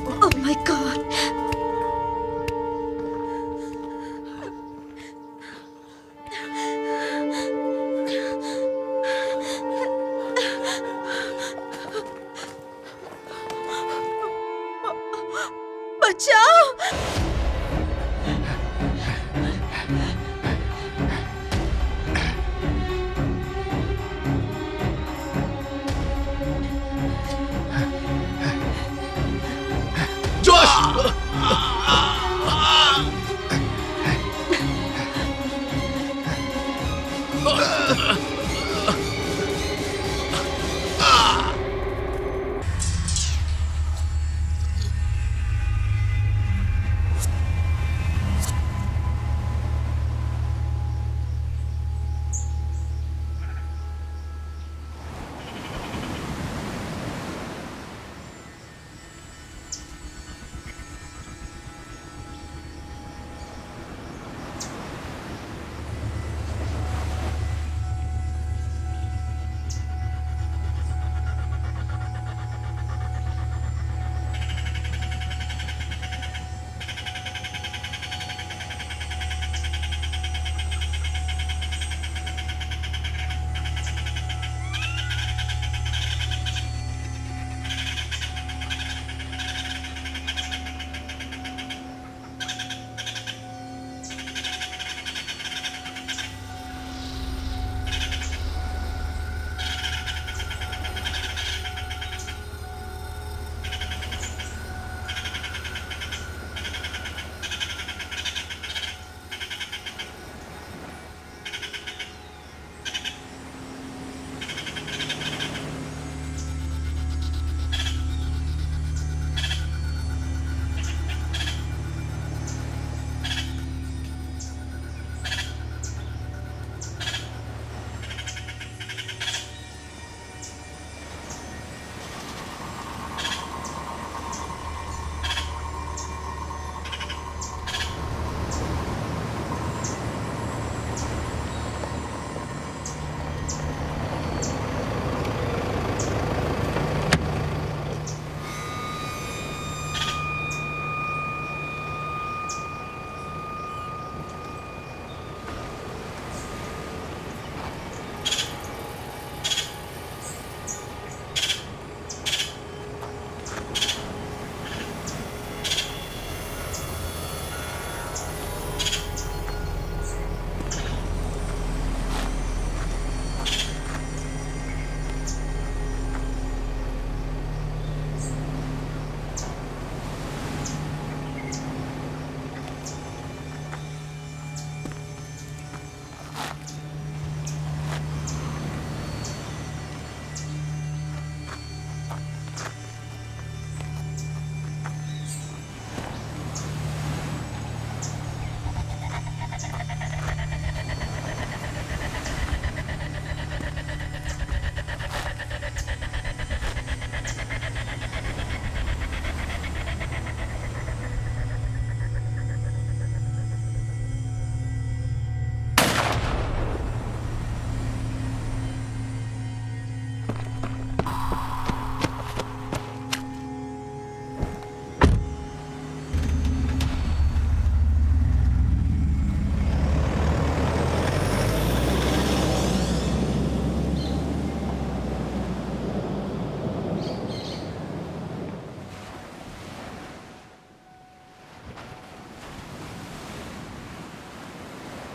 Oh my God! बचाओ!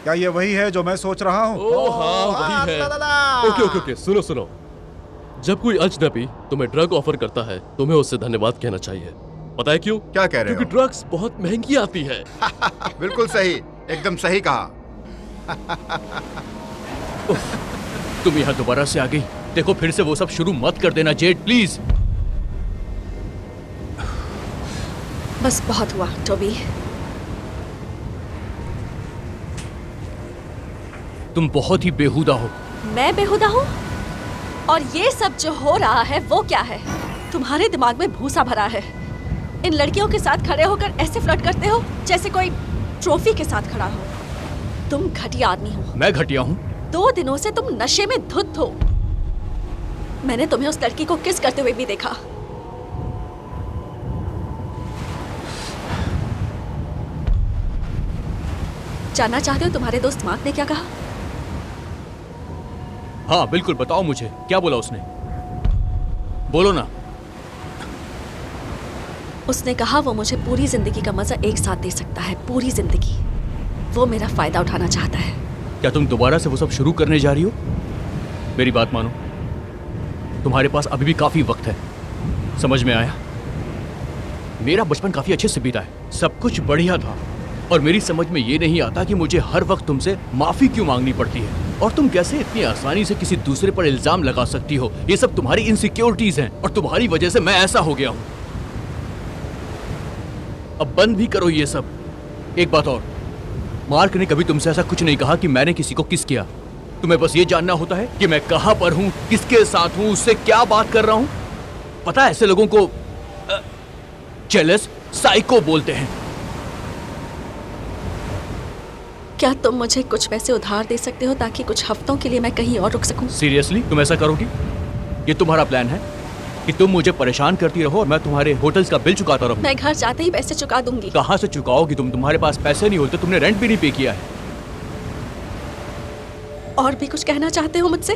क्या ये वही है जो मैं सोच रहा हूँ? ओह हाँ वही है। ओके ओके ओके सुनो सुनो, जब कोई अजनबी तुम्हें ड्रग ऑफर करता है तुम्हें उससे धन्यवाद कहना चाहिए। पता है क्यों? क्या कह रहे हो? क्योंकि ड्रग्स बहुत महंगी आती है। बिल्कुल सही, एकदम सही कहा। तुम यहाँ दोबारा से आ गई। देखो फिर से वो सब शुरू मत कर देना जेड प्लीज। बस बहुत हुआ टोबी। तुम बहुत ही बेहुदा हो। मैं बेहुदा हूँ? और ये सब जो हो रहा है वो क्या है? तुम्हारे दिमाग में भूसा भरा है। इन लड़कियों के साथ खड़े होकर ऐसे फ्लर्ट करते हो जैसे कोई ट्रॉफी के साथ खड़ा हो। तुम घटिया आदमी हो। मैं घटिया हूँ? 2 दिनों से तुम नशे में धुत हो। मैंने तुम्हें उस लड़की को किस करते हुए भी देखा। जानना चाहते हो तुम्हारे दोस्त मार्क ने क्या कहा? हाँ बिल्कुल, बताओ मुझे, क्या बोला उसने? बोलो ना। उसने कहा वो मुझे पूरी जिंदगी का मजा एक साथ दे सकता है, पूरी जिंदगी। वो मेरा फायदा उठाना चाहता है। क्या तुम दोबारा से वो सब शुरू करने जा रही हो? मेरी बात मानो, तुम्हारे पास अभी भी काफी वक्त है। समझ में आया? मेरा बचपन काफी अच्छे से बीता है, सब कुछ बढ़िया था, और मेरी समझ में ये नहीं आता कि मुझे हर वक्त तुमसे माफी क्यों मांगनी पड़ती है, और तुम कैसे इतनी आसानी से किसी दूसरे पर इल्जाम लगा सकती हो। ये सब तुम्हारी इनसिक्योरिटीज हैं, और तुम्हारी वजह से मैं ऐसा हो गया हूं। अब बंद भी करो ये सब। एक बात और, मार्क ने कभी तुमसे ऐसा कुछ नहीं कहा कि मैंने किसी को किस किया। तुम्हें बस ये जानना होता है कि मैं कहां पर हूं, किसके साथ हूं, उससे क्या बात कर रहा हूं। पता है, ऐसे लोगों को जेलस साइको बोलते हैं। क्या तुम मुझे कुछ पैसे उधार दे सकते हो ताकि कुछ हफ्तों के लिए मैं कहीं और रुक सकूं? सीरियसली तुम ऐसा करोगी? ये तुम्हारा प्लान है कि तुम मुझे परेशान करती रहो और मैं तुम्हारे होटल्स का बिल चुकाता रहूं? मैं घर जाते ही पैसे चुका दूंगी। कहां से चुकाओगी तुम? तुम्हारे पास पैसे नहीं होते, तुमने रेंट भी नहीं पे किया है। और भी कुछ कहना चाहते हो मुझसे?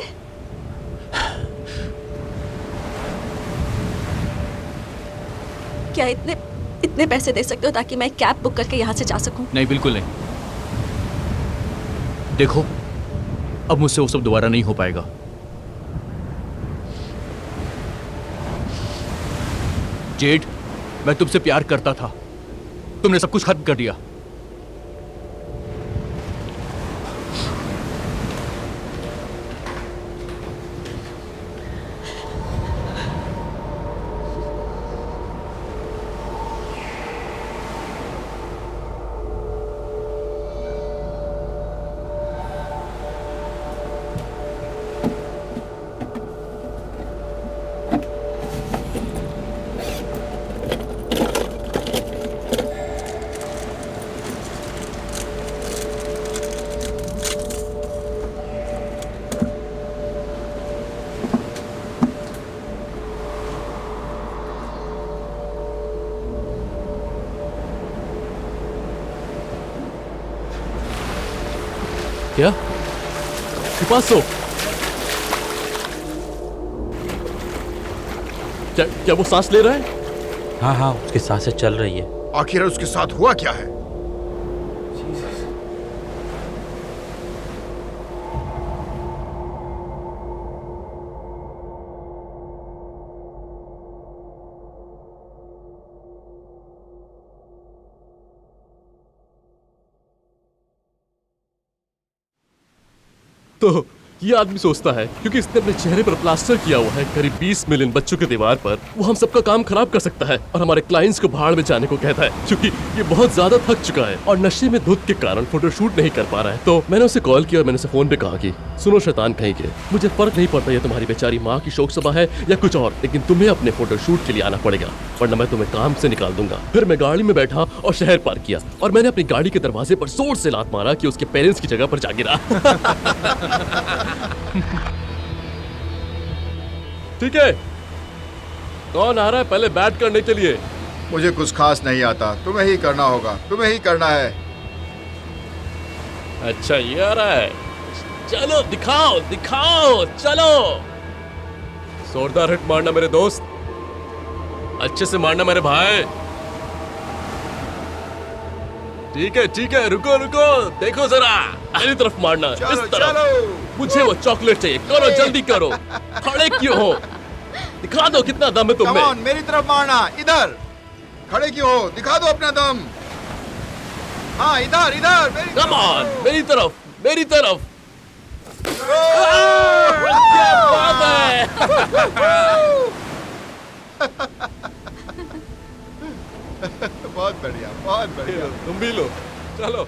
क्या इतने पैसे दे सकते हो ताकि मैं कैब बुक करके यहाँ से जा सकूं? नहीं, बिल्कुल नहीं। देखो, अब मुझसे वो सब दोबारा नहीं हो पाएगा। जेड, मैं तुमसे प्यार करता था, तुमने सब कुछ खत्म कर दिया। क्या? पिपासो, क्या वो सांस ले रहा है? हाँ हाँ, उसकी सांसें चल रही है। आखिर उसके साथ हुआ क्या है? तो ये आदमी सोचता है क्योंकि इसने अपने चेहरे पर प्लास्टर किया हुआ है करीब 20 मिलियन बच्चों के दीवार पर, वो हम सबका काम खराब कर सकता है और हमारे क्लाइंट्स को भाड़ में जाने को कहता है क्योंकि ये बहुत ज्यादा थक चुका है और नशे में धुत के कारण फोटोशूट नहीं कर पा रहा है। तो मैंने उसे कॉल किया और मैंने उसे फोन पे कहा कि सुनो शैतान कहीं के, मुझे फर्क नहीं पड़ता ये तुम्हारी बेचारी माँ की शोक सभा है या कुछ और, लेकिन तुम्हें अपने फोटोशूट के लिए आना पड़ेगा वरना मैं तुम्हें काम से निकाल दूंगा। फिर मैं गाड़ी में बैठा और शहर पार किया और मैंने अपनी गाड़ी के दरवाजे पर जोर से लात मारा कि उसके पेरेंट्स की जगह पर जा गिरा। ठीक है, कौन आ रहा है पहले बैट करने के लिए? मुझे कुछ खास नहीं आता, तुम्हें ही करना होगा, तुम्हें ही करना है। अच्छा ये आ रहा है, चलो दिखाओ दिखाओ, चलो। जोरदार हिट मारना मेरे दोस्त, अच्छे से मारना मेरे भाई। ठीक है, रुको रुको, देखो जरा मेरी तरफ मारना, इस चलो तरफ। चलो। मुझे वो चॉकलेट चाहिए, करो जल्दी करो, खड़े क्यों हो? दिखा दो कितना दम है तुम Come में। on, मेरी तरफ मारना, इधर। खड़े क्यों हो? दिखा दो अपना दम। हाँ, इधर इधर, मेरी कम तरफ। ऑन, मेरी तरफ, मेरी तरफ। ओ! क्या बात है? बहुत बढ़िया, बहुत बढ़िया। तुम भी लो, चलो।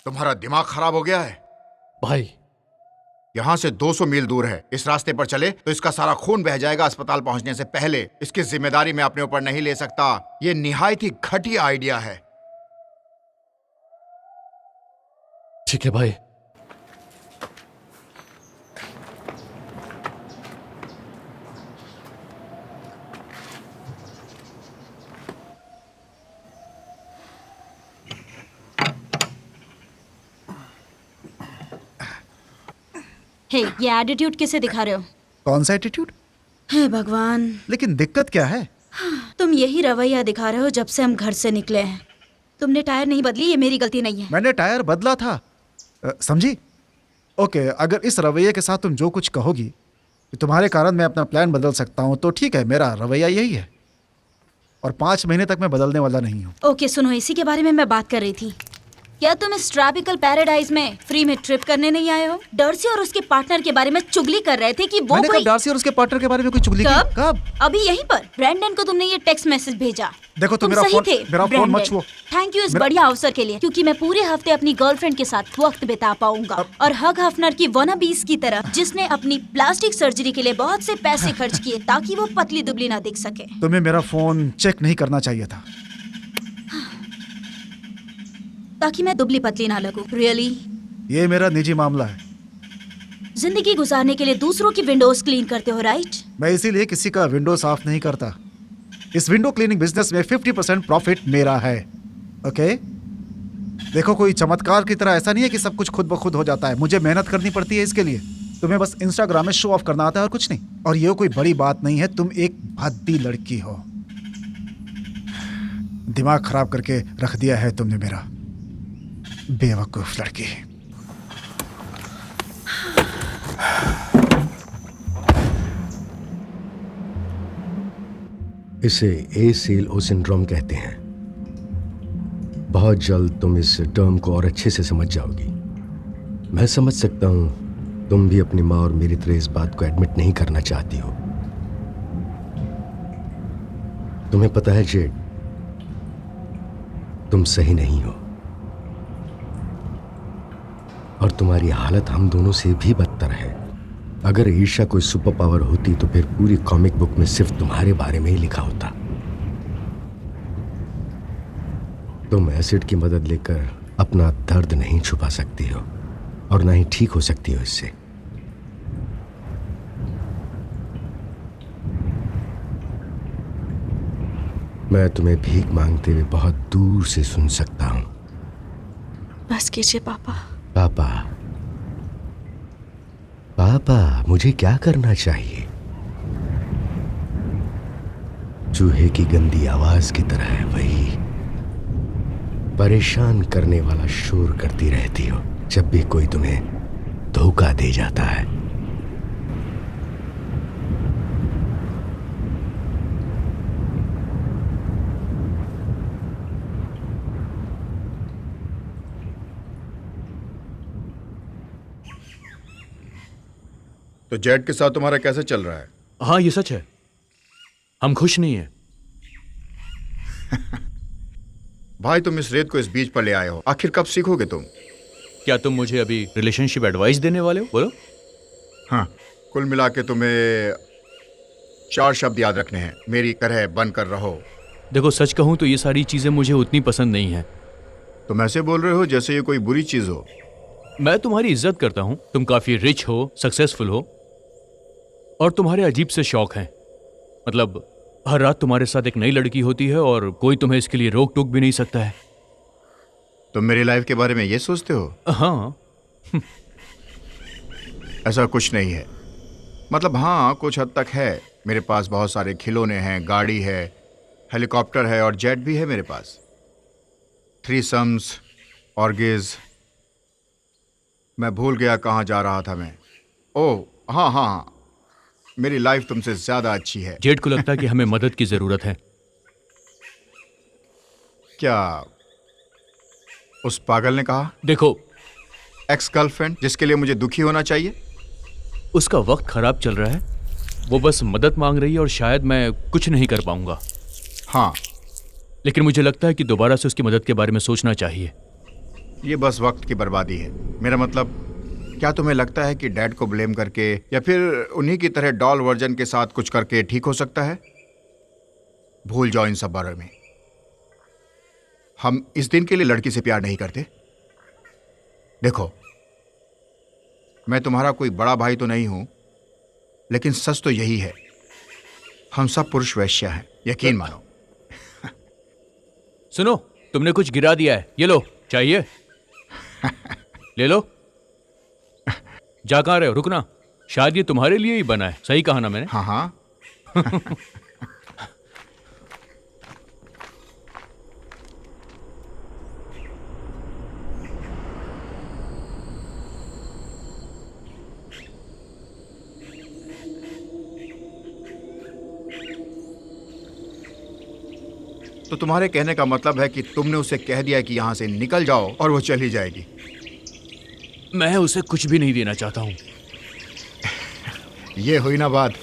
तुम्हारा दिमाग खराब हो गया है? भाई यहाँ से 200 मील दूर है। इस रास्ते पर चले तो इसका सारा खून बह जाएगा अस्पताल पहुंचने से पहले। इसकी जिम्मेदारी मैं अपने ऊपर नहीं ले सकता। ये निहायत ही घटिया आइडिया है। ठीक है भाई। हे, ये एटीट्यूड किसे दिखा रहे हो? कौन सा एटीट्यूड? हे भगवान, लेकिन दिक्कत क्या है? तुम यही रवैया दिखा रहे हो जब से हम घर से निकले हैं। तुमने टायर नहीं बदली, ये मेरी गलती नहीं है। मैंने टायर बदला था, समझी? ओके, अगर इस रवैये के साथ तुम जो कुछ कहोगी कि तुम्हारे कारण मैं अपना प्लान बदल सकता हूँ, तो ठीक है, मेरा रवैया यही है। और 5 महीने तक मैं बदलने वाला नहीं हूँ। ओके सुनो, इसी के बारे में मैं बात कर रही थी। क्या तुम इस ट्रॉपिकल पैराडाइज में फ्री में ट्रिप करने नहीं आए हो? डर्सी और उसके पार्टनर के बारे में चुगली कर रहे थे कि वो मैंने कोई... कब डार्सी और उसके पार्टनर के बारे में कोई चुगली की? कब? अभी यहीं पर ब्रैंडन को तुमने ये टेक्स्ट मैसेज भेजा। देखो, तुम मेरा सही फोन- थे मेरा फोन मत छुओ। थैंक यू इस बढ़िया अवसर के लिए, क्योंकि मैं पूरे हफ्ते अपनी गर्लफ्रेंड के साथ वक्त बिता पाऊंगा। और हग हफनर की वनाबीज की तरह, जिसने अपनी प्लास्टिक सर्जरी के लिए बहुत से पैसे खर्च किए ताकि वो पतली दुबली ना दिख सके। तुम्हें मेरा फोन चेक नहीं करना चाहिए था, ताकि मैं दुबली पतली ना लगूं। रियली? ये मेरा निजी मामला है। जिंदगी गुजारने के लिए दूसरों की विंडोज क्लीन करते हो, राइट? मैं इसीलिए किसी का विंडो साफ नहीं करता। इस विंडो क्लीनिंग बिजनेस में 50% प्रॉफिट मेरा है। ओके, देखो, कोई चमत्कार की तरह ऐसा नहीं है कि सब कुछ खुद ब खुद हो जाता है। मुझे मेहनत करनी पड़ती है इसके लिए। तुम्हें बस इंस्टाग्राम में शो ऑफ करना आता है और कुछ नहीं। और ये कोई बड़ी बात नहीं है, तुम एक भद्दी लड़की हो। दिमाग खराब करके रख दिया है तुमने मेरा, बेवकूफ लड़की। इसे ए सेल ओ सिंड्रोम कहते हैं। बहुत जल्द तुम इस टर्म को और अच्छे से समझ जाओगी। मैं समझ सकता हूं तुम भी अपनी माँ और मेरी तरह इस बात को एडमिट नहीं करना चाहती हो। तुम्हें पता है जेड, तुम सही नहीं हो और तुम्हारी हालत हम दोनों से भी बदतर है। अगर ईर्ष्या कोई सुपर पावर होती तो फिर पूरी कॉमिक बुक में सिर्फ तुम्हारे बारे में ही लिखा होता। तुम एसिड की मदद लेकर अपना दर्द नहीं छुपा सकती हो और ना ही ठीक हो सकती हो इससे। मैं तुम्हें भीख मांगते हुए बहुत दूर से सुन सकता हूं। बस कीजिए पापा। पापा, पापा, मुझे क्या करना चाहिए? चूहे की गंदी आवाज की तरह है वही परेशान करने वाला शोर करती रहती हो जब भी कोई तुम्हें धोखा दे जाता है। तो जेड के साथ तुम्हारा कैसे चल रहा है? हाँ, ये सच है, हम खुश नहीं हैं। भाई, तुम इस रेत को इस बीच पर ले आए हो, आखिर कब सीखोगे तुम? क्या तुम मुझे अभी रिलेशनशिप एडवाइस देने वाले हो? बोलो। हाँ, कुल मिला के तुम्हें 4 शब्द याद रखने हैं। मेरी तरह बनकर रहो। देखो, सच कहूं तो ये सारी चीजें मुझे उतनी पसंद नहीं है। तुम ऐसे बोल रहे हो जैसे ये कोई बुरी चीज हो। मैं तुम्हारी इज्जत करता हूं, तुम काफी रिच हो, सक्सेसफुल हो और तुम्हारे अजीब से शौक हैं। मतलब हर रात तुम्हारे साथ एक नई लड़की होती है और कोई तुम्हें इसके लिए रोक टोक भी नहीं सकता है। तुम मेरी लाइफ के बारे में ये सोचते हो? हाँ। ऐसा कुछ नहीं है। मतलब हाँ, कुछ हद तक है। मेरे पास बहुत सारे खिलौने हैं, गाड़ी है, हेलीकॉप्टर है और जेट भी है मेरे पास। थ्रीसम्स, ऑर्गेज। मैं भूल गया कहाँ जा रहा था मैं। ओह हाँ हाँ हाँ, मेरी लाइफ तुमसे ज्यादा अच्छी है। जेड को लगता है कि हमें मदद की जरूरत है। क्या उस पागल ने कहा? देखो, एक्स गर्लफ्रेंड जिसके लिए मुझे दुखी होना चाहिए? उसका वक्त खराब चल रहा है, वो बस मदद मांग रही है और शायद मैं कुछ नहीं कर पाऊंगा। हाँ, लेकिन मुझे लगता है कि दोबारा से उसकी मदद के बारे में सोचना चाहिए। ये बस वक्त की बर्बादी है। मेरा मतलब, क्या तुम्हें लगता है कि डैड को ब्लेम करके या फिर उन्हीं की तरह डॉल वर्जन के साथ कुछ करके ठीक हो सकता है? भूल जाओ इन सब बारे में। हम इस दिन के लिए लड़की से प्यार नहीं करते। देखो, मैं तुम्हारा कोई बड़ा भाई तो नहीं हूं, लेकिन सच तो यही है, हम सब पुरुष वैश्य हैं, यकीन मानो। सुनो, तुमने कुछ गिरा दिया है, ये लो, चाहिए? ले लो। जा कहाँ रहे हो? रुकना, शायद ये तुम्हारे लिए ही बना है। सही कहा ना मैंने? हाँ हाँ। तो तुम्हारे कहने का मतलब है कि तुमने उसे कह दिया कि यहां से निकल जाओ और वो चली जाएगी? मैं उसे कुछ भी नहीं देना चाहता हूं। ये हुई ना बात।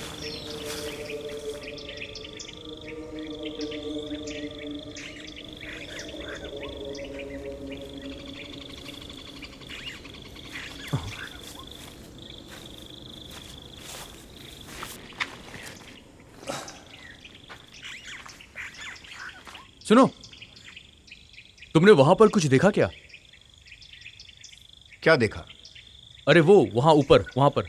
सुनो, तुमने वहां पर कुछ देखा क्या? क्या देखा? अरे वो वहां ऊपर, वहां पर।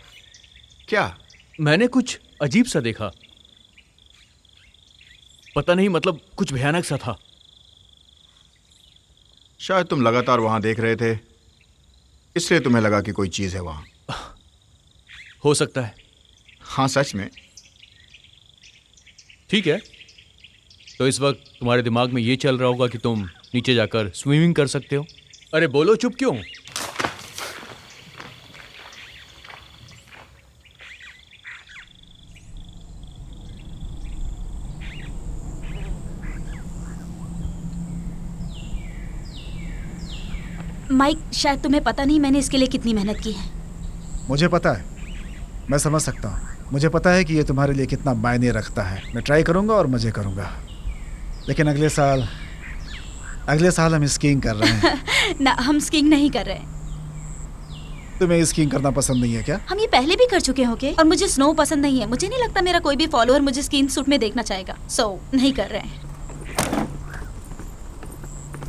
क्या? मैंने कुछ अजीब सा देखा। पता नहीं, मतलब कुछ भयानक सा था। शायद तुम लगातार वहां देख रहे थे, इसलिए तुम्हें लगा कि कोई चीज है वहां। हो सकता है। हाँ, सच में। ठीक है, तो इस वक्त तुम्हारे दिमाग में ये चल रहा होगा कि तुम नीचे जाकर स्विमिंग कर सकते हो। अरे बोलो, चुप क्यों? माइक, शायद तुम्हें पता नहीं मैंने इसके लिए कितनी मेहनत की है। मुझे पता है, मैं समझ सकता हूँ। मुझे पता है कि ये तुम्हारे लिए कितना मायने रखता है। मैं ट्राई करूँगा और मज़े करूँगा, लेकिन अगले साल हम स्कीइंग कर रहे हैं। ना, हम स्कीइंग नहीं कर रहे। तुम्हें स्कीइंग करना पसंद नहीं है क्या? हम ये पहले भी कर चुके होंगे और मुझे स्नो पसंद नहीं है। मुझे नहीं लगता मेरा कोई भी फॉलोअर मुझे स्कीइंग सूट में देखना चाहेगा, सो नहीं कर रहे हैं।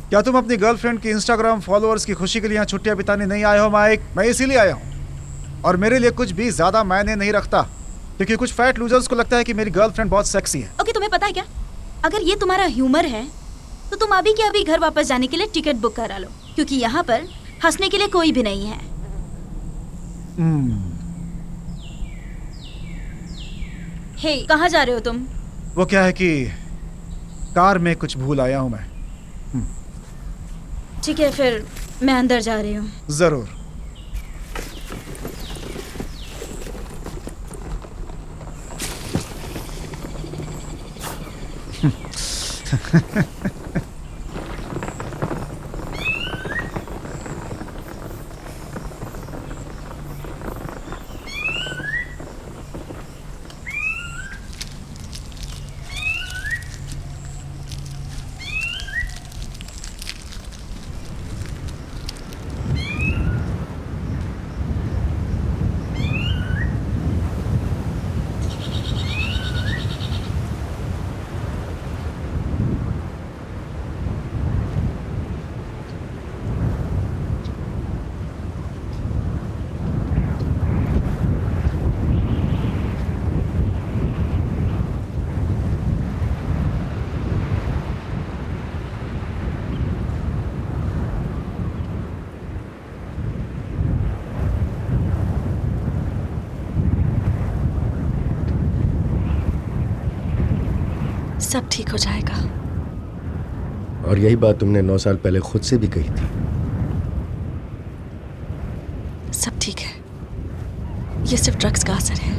क्या तुम अपनी गर्लफ्रेंड की इंस्टाग्राम फॉलोअर्स की खुशी के लिए यहाँ छुट्टियां बिताने नहीं आए हो माइक? मैं इसीलिए आया हूँ, और मेरे लिए कुछ भी ज्यादा मायने नहीं रखता, क्योंकि कुछ फैट लूजर्स को लगता है कि मेरी गर्लफ्रेंड बहुत सेक्सी है। ओके, तुम्हें पता है क्या, अगर ये तुम्हारा ह्यूमर है तो तुम अभी के अभी घर वापस जाने के लिए टिकट बुक करा लो, क्योंकि यहाँ पर हंसने के लिए कोई भी नहीं है। हे, कहाँ जा रहे हो तुम? वो क्या है कि कार में कुछ भूल आया हूँ मैं। ठीक है, फिर मैं अंदर जा रही हूँ। जरूर। सब ठीक हो जाएगा। और यही बात तुमने 9 साल पहले खुद से भी कही थी। सब ठीक है, ये सिर्फ ड्रग्स का असर है।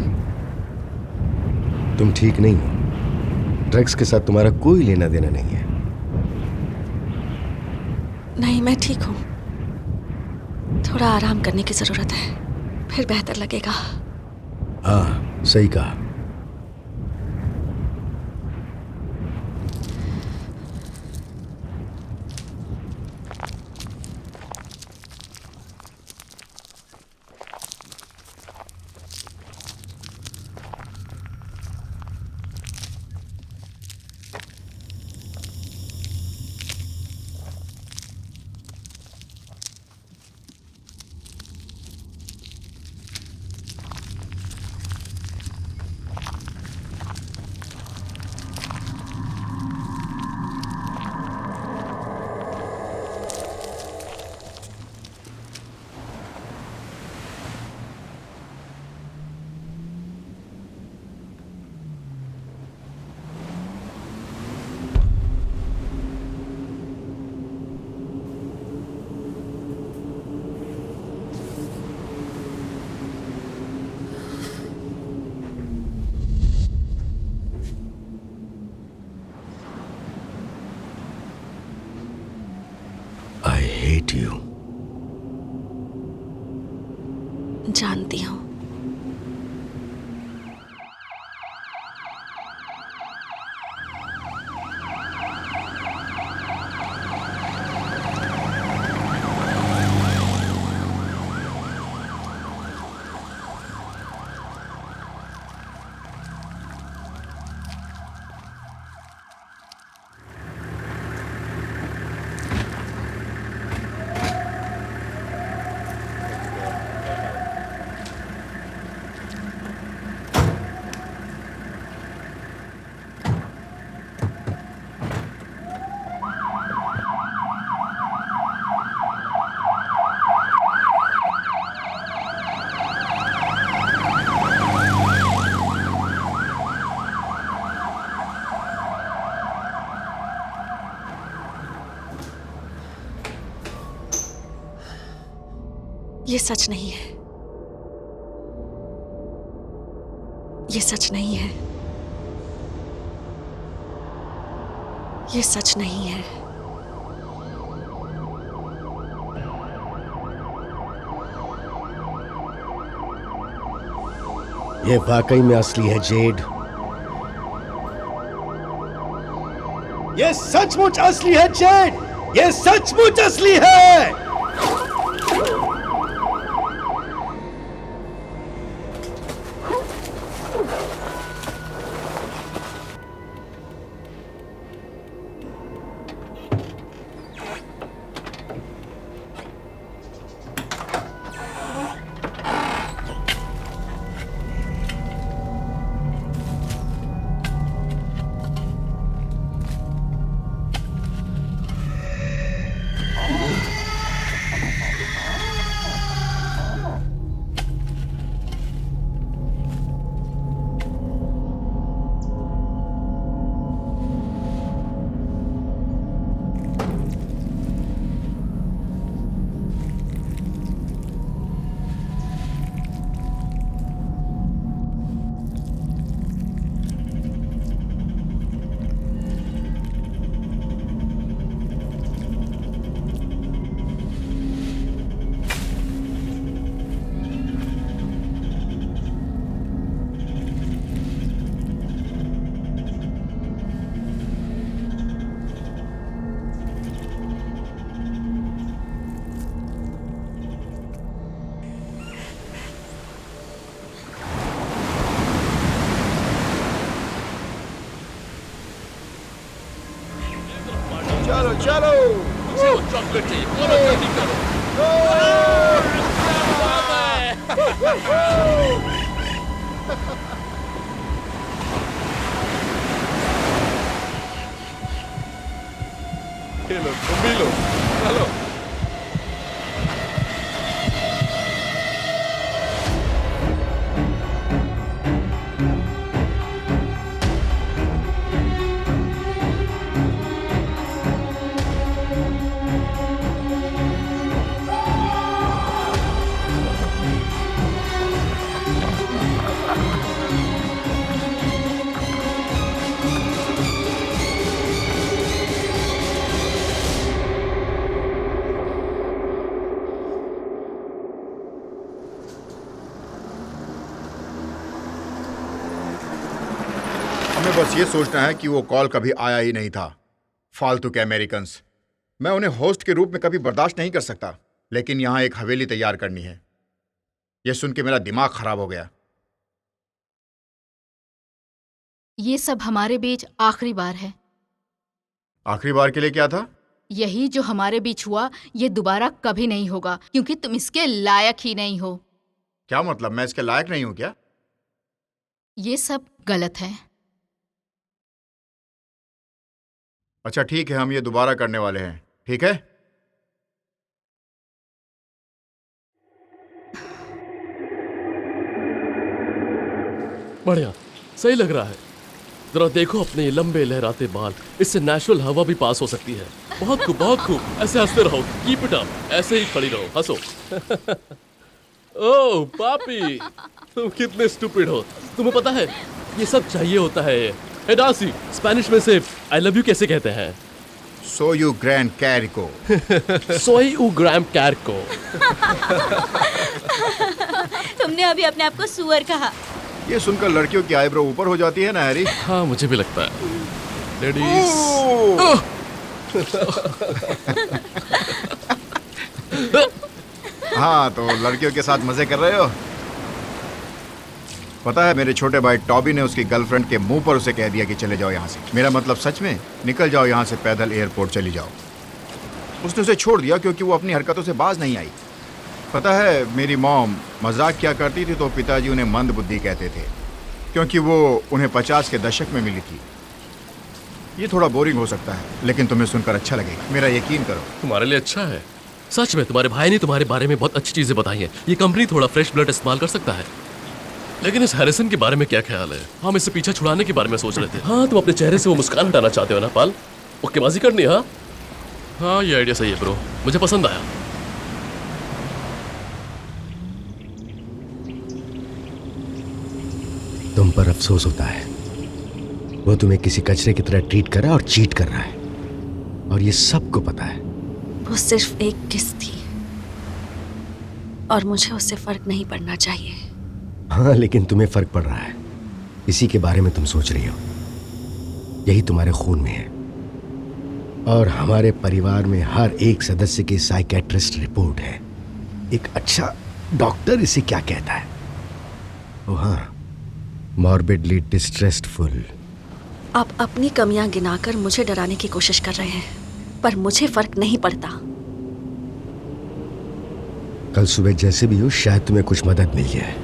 तुम ठीक नहीं हो। ड्रग्स के साथ तुम्हारा कोई लेना देना नहीं है। नहीं, मैं ठीक हूँ। थोड़ा आराम करने की जरूरत है, फिर बेहतर लगेगा। हाँ, सही कहा। ये सच नहीं है। ये सच नहीं है। ये सच नहीं है। ये वाकई में असली है जेड। ये सचमुच असली है जेड। ये सचमुच असली है। चलो चलो चॉकलेट चाहिए, बोलो जल्दी करो। ये लो, तुम भी लो, चलो। हमें बस ये सोचना है कि वो कॉल कभी आया ही नहीं था। फालतू के अमेरिकन्स। मैं उन्हें होस्ट के रूप में कभी बर्दाश्त नहीं कर सकता, लेकिन यहाँ एक हवेली तैयार करनी है। यह सुन के मेरा दिमाग खराब हो गया। ये सब हमारे बीच आखिरी बार है। आखिरी बार के लिए क्या था? यही जो हमारे बीच हुआ ये दोबारा कभी नहीं होगा, क्योंकि तुम इसके लायक ही नहीं हो। क्या मतलब, मैं इसके लायक नहीं हूं क्या? ये सब गलत है। अच्छा ठीक है, हम ये दोबारा करने वाले हैं, ठीक है? बढ़िया, सही लग रहा है। जरा देखो अपने ये लंबे लहराते बाल, इससे नेचुरल हवा भी पास हो सकती है। बहुत खूब, बहुत खूब। ऐसे हंसते रहो, कीप इट अप, ऐसे ही खड़ी रहो, हंसो। ओह पापी, तुम कितने स्टूपिड हो। तुम्हें पता है ये सब चाहिए होता है। हे डार्सी, स्पेनिश में से आई लव यू कैसे कहते हैं? So you grand Karikó. सोई उ ग्रैम कैरको। तुमने अभी अपने आप को सुअर कहा। ये सुनकर लड़कियों की आईब्रो ऊपर हो जाती है ना हैरी? हाँ मुझे भी लगता है। लेडीज, हाँ तो लड़कियों के साथ मजे कर रहे हो? पता है मेरे छोटे भाई टॉबी ने उसकी गर्लफ्रेंड के मुंह पर उसे कह दिया कि चले जाओ यहाँ से। मेरा मतलब सच में, निकल जाओ यहाँ से, पैदल एयरपोर्ट चली जाओ। उसने उसे छोड़ दिया क्योंकि वो अपनी हरकतों से बाज नहीं आई। पता है मेरी मॉम मजाक क्या करती थी तो पिताजी उन्हें मंद बुद्धि कहते थे, क्योंकि वो उन्हें 50 के दशक में मिली थी। ये थोड़ा बोरिंग हो सकता है, लेकिन तुम्हें सुनकर अच्छा लगेगा, मेरा यकीन करो। तुम्हारे लिए अच्छा है। सच में तुम्हारे भाई ने तुम्हारे बारे में बहुत अच्छी चीजें बताई हैं। ये कंपनी थोड़ा फ्रेश ब्लड इस्तेमाल कर सकता है। लेकिन इस हैरिसन के बारे में क्या ख्याल है? हम इससे पीछे छुड़ाने के बारे में सोच रहे थे। हाँ तुम अपने चेहरे से वो मुस्कान हटाना चाहते हो ना पाल? ओकेबाजी करनी है? हाँ, हाँ ये आइडिया सही है ब्रो, मुझे पसंद आया। तुम पर अफसोस होता है। वो तुम्हें किसी कचरे की तरह ट्रीट कर रहा है और चीट कर रहा है, और ये सबको पता है। वो सिर्फ एक किस थी और मुझे उससे फर्क नहीं पड़ना चाहिए। हाँ, लेकिन तुम्हें फर्क पड़ रहा है। इसी के बारे में तुम सोच रही हो। यही तुम्हारे खून में है। और हमारे परिवार में हर एक सदस्य की साइकेट्रिस्ट रिपोर्ट है। एक अच्छा डॉक्टर इसे क्या कहता है? ओ हाँ, मॉर्बिडली डिस्ट्रेसफुल। आप अपनी कमियां गिनाकर मुझे डराने की कोशिश कर रहे हैं, पर मुझे फर्क नहीं पड़ता। कल सुबह जैसे भी हो, शायद तुम्हें कुछ मदद मिल जाए।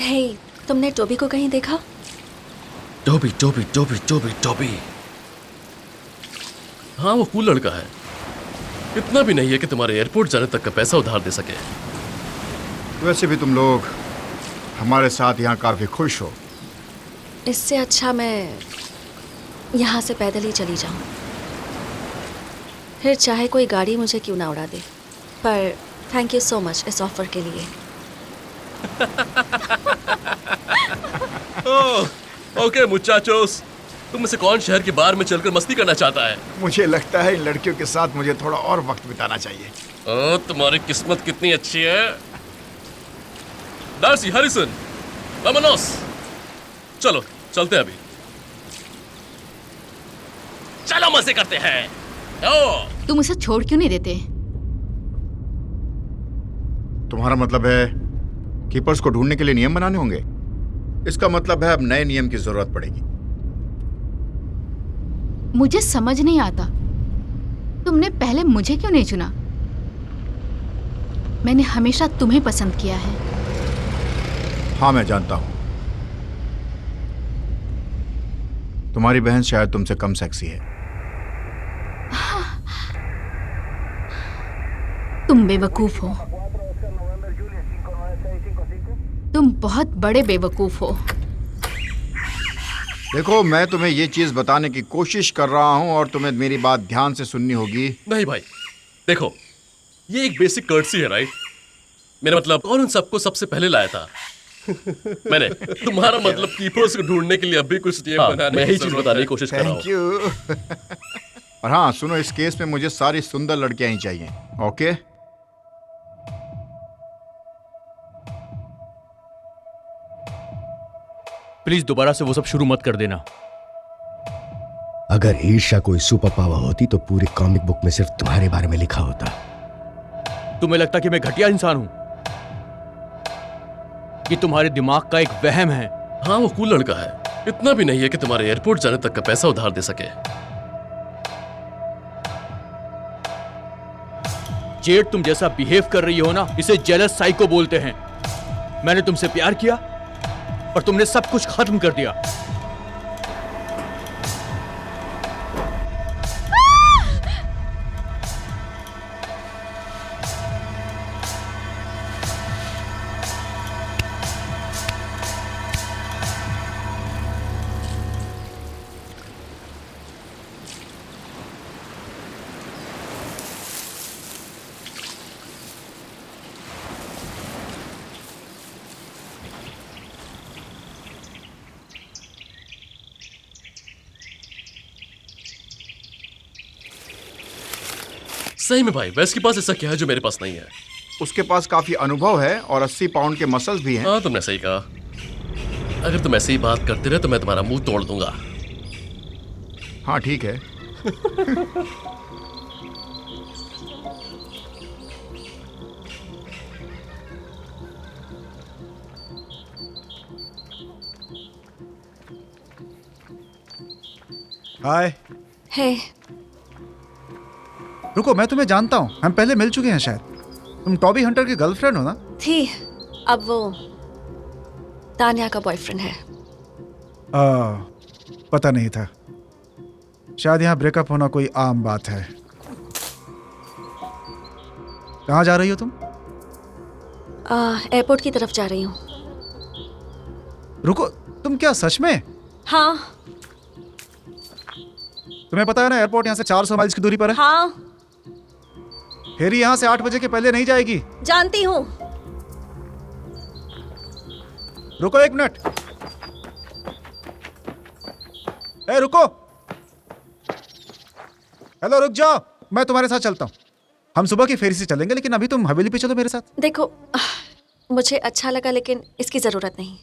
हे, तुमने टोबी को कहीं देखा? Toby Toby Toby Toby Toby. हाँ, वो कूल लड़का है। इतना भी नहीं है कि तुम्हारे एयरपोर्ट जाने तक का पैसा उधार दे सके। वैसे भी तुम लोग हमारे साथ यहाँ काफी खुश हो। इससे अच्छा मैं यहाँ से पैदल ही चली जाऊँ, फिर चाहे कोई गाड़ी मुझे क्यों ना उड़ा दे। पर थैंक यू सो मच इस ऑफर के लिए। ओके मुचाचोस, तुम में से कौन शहर की बार में चलकर मस्ती करना चाहता है? मुझे लगता है इन लड़कियों के साथ मुझे थोड़ा और वक्त बिताना चाहिए। ओ, तुम्हारी किस्मत कितनी अच्छी है। डार्सी, हैरिसन, वामोनोस, चलो चलते हैं अभी। चलो मजे करते हैं। ओ, तुम उसे छोड़ क्यों नहीं देते? तुम्हारा मतलब है कीपर्स को ढूंढने के लिए नियम बनाने होंगे? इसका मतलब है अब नए नियम की जरूरत पड़ेगी। मुझे समझ नहीं आता, तुमने पहले मुझे क्यों नहीं चुना? मैंने हमेशा तुम्हें पसंद किया है। हाँ, मैं जानता हूं। तुम्हारी बहन शायद तुमसे कम सेक्सी है। तुम बेवकूफ हो। तुम बहुत बड़े बेवकूफ हो। देखो, मैं तुम्हें ये चीज बताने की कोशिश कर रहा हूं और तुम्हें मेरी बात ध्यान से सुननी होगी। नहीं भाई, देखो, ये एक बेसिक कर्टसी है, राइट? मेरा मतलब, कौन उन सबको सबसे पहले लाया था? मैंने। तुम्हारा मतलब कीपर्स को ढूंढने के लिए अभी कुछ नियम बनाने मैं यही चीज बताने की कोशिश कर रहा हूँ। Thank you. और हाँ सुनो, इस केस में मुझे सारी सुंदर लड़कियां ही चाहिए। ओके? प्लीज दोबारा से वो सब शुरू मत कर देना। अगर ईर्ष्या कोई सुपर पावर होती तो पूरी कॉमिक बुक में सिर्फ तुम्हारे बारे में लिखा होता। तुम्हें लगता कि मैं घटिया इंसान हूं? कि तुम्हारे दिमाग का एक वहम है? हाँ, वो कूल लड़का है। इतना भी नहीं है कि तुम्हारे एयरपोर्ट जाने तक का पैसा उधार दे सके। जेड, तुम जैसा बिहेव कर रही हो ना, इसे जेलस साइको बोलते हैं। मैंने तुमसे प्यार किया और तुमने सब कुछ खत्म कर दिया। सही में भाई, वैस के पास ऐसा क्या है जो मेरे पास नहीं है? उसके पास काफी अनुभव है और 80 पाउंड के मसल्स भी हैं। हाँ, तुमने सही कहा। अगर तुम ऐसे ही बात करते रहे तो मैं तुम्हारा मुंह तोड़ दूंगा। हाँ ठीक है। हाय। हे, रुको, मैं तुम्हें जानता हूँ, हम पहले मिल चुके हैं शायद। तुम टॉबी हंटर की गर्लफ्रेंड हो ना? थी, अब वो तान्या का बॉयफ्रेंड है। पता नहीं था। शायद यहाँ ब्रेकअप होना कोई आम बात है। कहाँ जा रही हो तुम? एयरपोर्ट की तरफ जा रही हूँ। रुको, तुम क्या सच में? हाँ तुम्हें पता है ना एयरपोर्ट यहाँ से 400 माइल्स की दूरी पर है। हाँ, फेरी यहाँ से 8 बजे के पहले नहीं जाएगी। जानती हूँ। रुको 1 मिनट। ए रुको। हेलो, रुक जाओ, मैं तुम्हारे साथ चलता हूँ। हम सुबह की फेरी से चलेंगे, लेकिन अभी तुम हवेली पे चलो मेरे साथ। देखो, मुझे अच्छा लगा लेकिन इसकी जरूरत नहीं।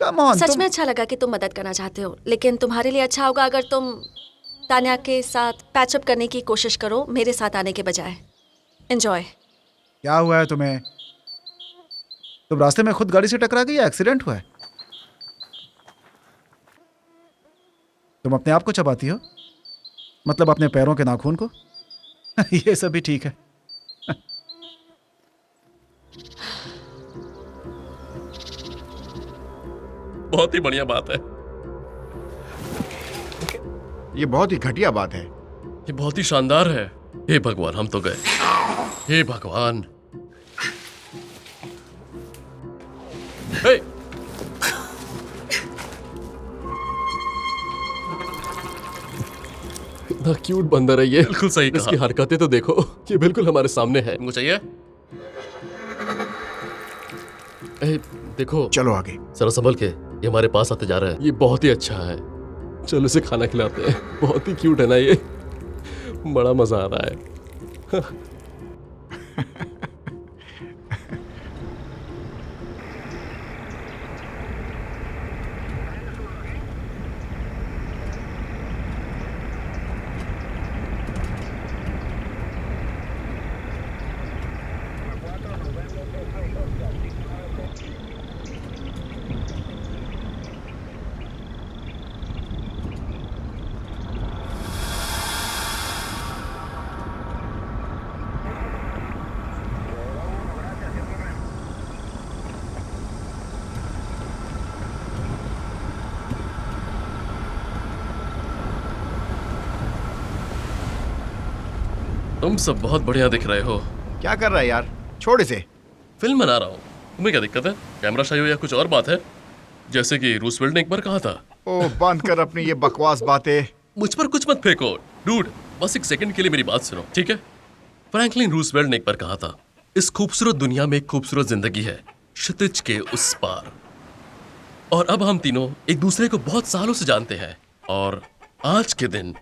Come on, सच में अच्छा लगा कि तुम मदद करना चाहते हो, लेकिन तुम्हारे लिए अच्छा होगा अगर तुम तान्या के साथ पैचअप करने की कोशिश करो मेरे साथ आने के बजाय। एंजॉय। क्या हुआ है तुम्हें? तुम रास्ते में खुद गाड़ी से टकरा गई या एक्सीडेंट हुआ है? तुम अपने आप को चबाती हो, मतलब अपने पैरों के नाखून को? ये सब भी ठीक है। बहुत ही बढ़िया बात है। ये बहुत ही घटिया बात है। ये बहुत ही शानदार है। हे भगवान, हम तो गए। हे भगवान। हे! इतना क्यूट बंदर है ये। बिल्कुल सही कहा। इसकी हरकतें तो देखो, ये बिल्कुल हमारे सामने है। तुमको चाहिए? ए, देखो। चलो आगे। जरा संभल के, ये हमारे पास आते जा रहा है। ये बहुत ही अच्छा है। चलो इसे खाना खिलाते हैं। बहुत ही क्यूट है ना ये। बड़ा मजा आ रहा है। तुम सब बहुत बढ़िया दिख रहे हो। क्या कर रहा है यार? छोड़ इसे। फिल्म बना रहा हूँ। तुम्हें क्या दिक्कत है? कैमरा शाई हो या कुछ और बात है? जैसे कि रूसवेल्ट ने एक बार कहा था। ओह, बंद कर अपनी ये बकवास बातें। मुझ पर कुछ मत फेंको डूड। बस एक सेकंड के लिए मेरी बात सुनो, ठीक है? फ्रैंकलिन रूसवेल्ट ने एक बार कहा था, इस खूबसूरत दुनिया में एक खूबसूरत जिंदगी है क्षितिज के उस पार। और अब हम तीनों एक दूसरे को बहुत सालों से जानते हैं, और आज के दिन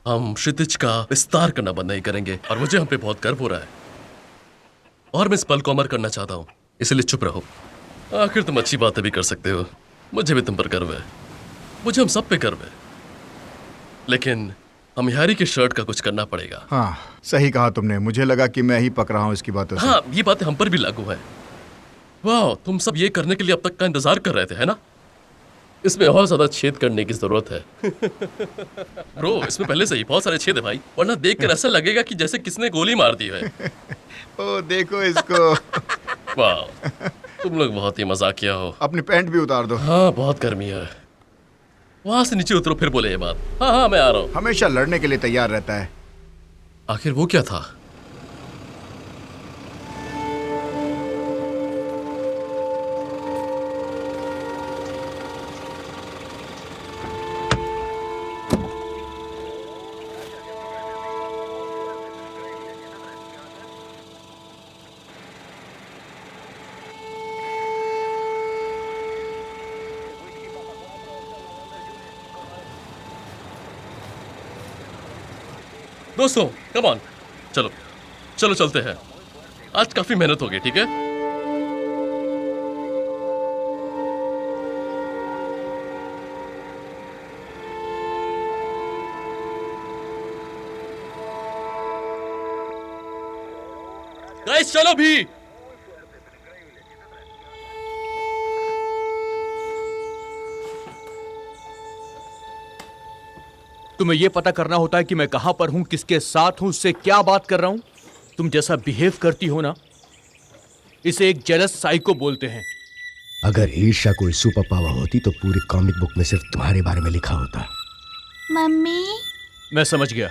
हम क्षितिज का विस्तार करना बंद नहीं करेंगे। और मुझे हम पे बहुत गर्व हो रहा है, और मैं इस पल को अमर करना चाहता हूँ। इसलिए चुप रहो। आखिर तुम अच्छी बातें भी कर सकते हो। मुझे भी तुम पर गर्व है, मुझे हम सब पे गर्व है। लेकिन हम हैरी की शर्ट का कुछ करना पड़ेगा। हाँ, सही कहा तुमने। मुझे लगा कि मैं ही पक रहा हूँ इसकी बातों से। हाँ, ये बातें हम पर भी लागू है। वाह, तुम सब ये करने के लिए अब तक का इंतजार कर रहे थे, है ना? इसमें और ज्यादा छेद करने की जरूरत है। ब्रो, इसमें पहले से ही बहुत सारे छेद है भाई, वरना देखकर ऐसा लगेगा कि जैसे किसने गोली मार दी है। ओ देखो इसको। वाह, तुम लोग बहुत ही मजाकिया हो। अपनी पैंट भी उतार दो। हाँ, बहुत गर्मी है। वहां से नीचे उतरो फिर बोले ये बात। हाँ हाँ, मैं आ रहा हूँ। हमेशा लड़ने के लिए तैयार रहता है। आखिर वो क्या था? दोस्तों, कम ऑन, चलो चलो चलते हैं, आज काफी मेहनत हो गई, ठीक है? गाइस चलो भी। तुम्हें यह पता करना होता है कि मैं कहां पर हूं, किसके साथ हूं, उससे क्या बात कर रहा हूं। तुम जैसा बिहेव करती हो ना, इसे एक जेलस साइको बोलते हैं। अगर ईर्ष्या कोई सुपर पावर होती तो पूरी कॉमिक बुक में सिर्फ तुम्हारे बारे में लिखा होता। मम्मी। मैं समझ गया,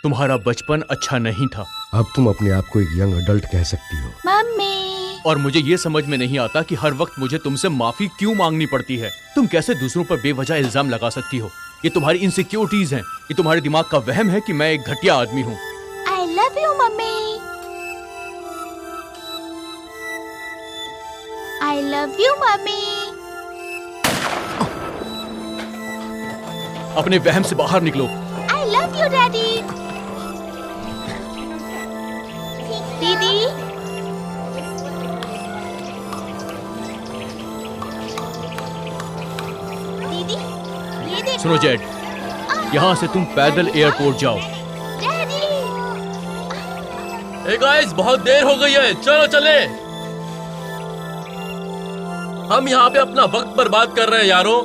तुम्हारा बचपन अच्छा नहीं था। अब तुम अपने आप को एक यंग अडल्ट कह सकती हो। मम्मी। और मुझे ये समझ में नहीं आता कि हर वक्त मुझे तुमसे माफी क्यों मांगनी पड़ती है। तुम कैसे दूसरों पर बेवजह इल्जाम लगा सकती हो? ये तुम्हारी इनसिक्योरिटीज हैं, ये तुम्हारे दिमाग का वहम है कि मैं एक घटिया आदमी हूँ। I love you mummy. I love you mummy. अपने वहम से बाहर निकलो। I love you daddy. दीदी। दीदी ये देखो। सुनो जेड, यहाँ से तुम पैदल एयरपोर्ट जाओ। डैडी। ए गाइस, बहुत देर हो गई है, चलो चले। हम यहाँ पे अपना वक्त बर्बाद कर रहे हैं यारों।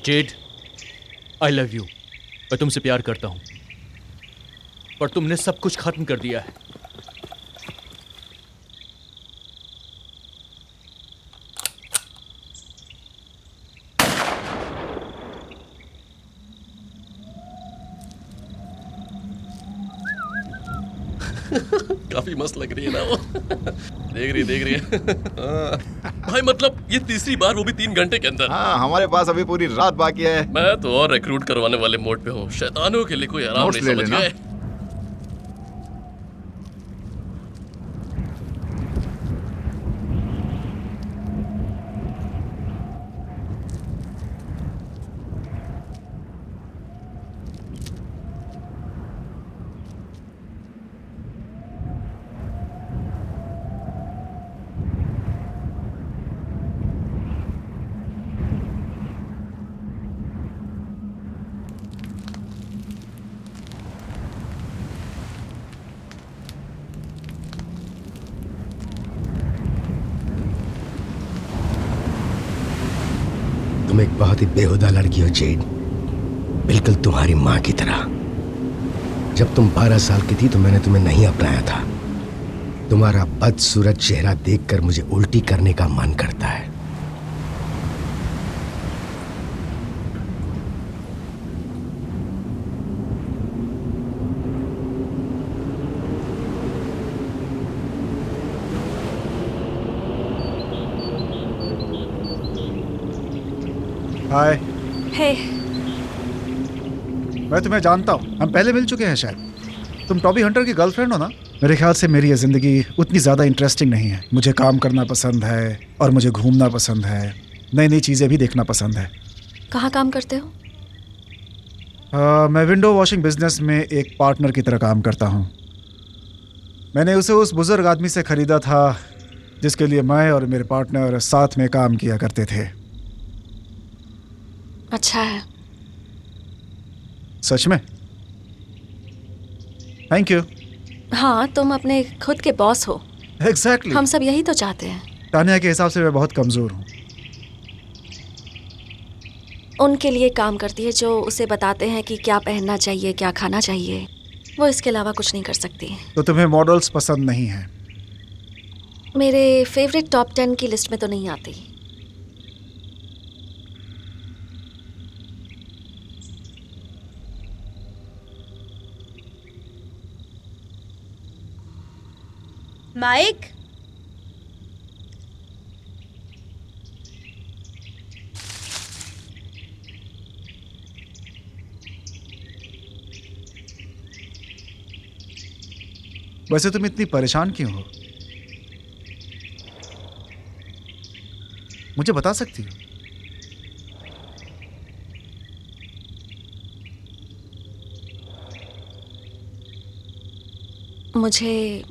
Z, I love you. मैं तुमसे प्यार करता हूं, पर तुमने सब कुछ खत्म कर दिया है। काफी मस्त लग रही है ना वो। देख रही है। भाई मतलब ये तीसरी बार, वो भी 3 घंटे के अंदर। हाँ, हमारे पास अभी पूरी रात बाकी है। मैं तो और रिक्रूट करवाने वाले मोड पे हूँ। शैतानों के लिए कोई आराम नोट्स नहीं, ले समझ लेना। गए? तुम एक बहुत ही बेहुदा लड़की हो जेड, बिल्कुल तुम्हारी माँ की तरह। जब तुम 12 साल की थी तो मैंने तुम्हें नहीं अपनाया था। तुम्हारा बदसूरत चेहरा देखकर मुझे उल्टी करने का मन करता है। हाय। हे, मैं तुम्हें जानता हूँ, हम पहले मिल चुके हैं शायद। तुम टॉबी हंटर की गर्लफ्रेंड हो ना? मेरे ख्याल से मेरी ये ज़िंदगी उतनी ज़्यादा इंटरेस्टिंग नहीं है। मुझे काम करना पसंद है और मुझे घूमना पसंद है, नई नई चीज़ें भी देखना पसंद है। कहाँ काम करते हो? मैं विंडो वॉशिंग बिजनेस में एक पार्टनर की तरह काम करता हूँ। मैंने उसे उस बुजुर्ग आदमी से ख़रीदा था जिसके लिए मैं और मेरे पार्टनर साथ में काम किया करते थे। अच्छा है। सच में? Thank you. हाँ, तुम अपने खुद के बॉस हो। एग्जैक्टली। हम सब यही तो चाहते हैं। तानिया के हिसाब से मैं बहुत कमज़ोर हूँ। उनके लिए काम करती है जो उसे बताते हैं कि क्या पहनना चाहिए, क्या खाना चाहिए। वो इसके अलावा कुछ नहीं कर सकती। तो तुम्हें मॉडल्स पसंद नहीं हैं? मेरे फेवरेट टॉप 10 की लिस्ट में तो नहीं आती। माइक। वैसे तुम इतनी परेशान क्यों हो? मुझे बता सकती हो? मुझे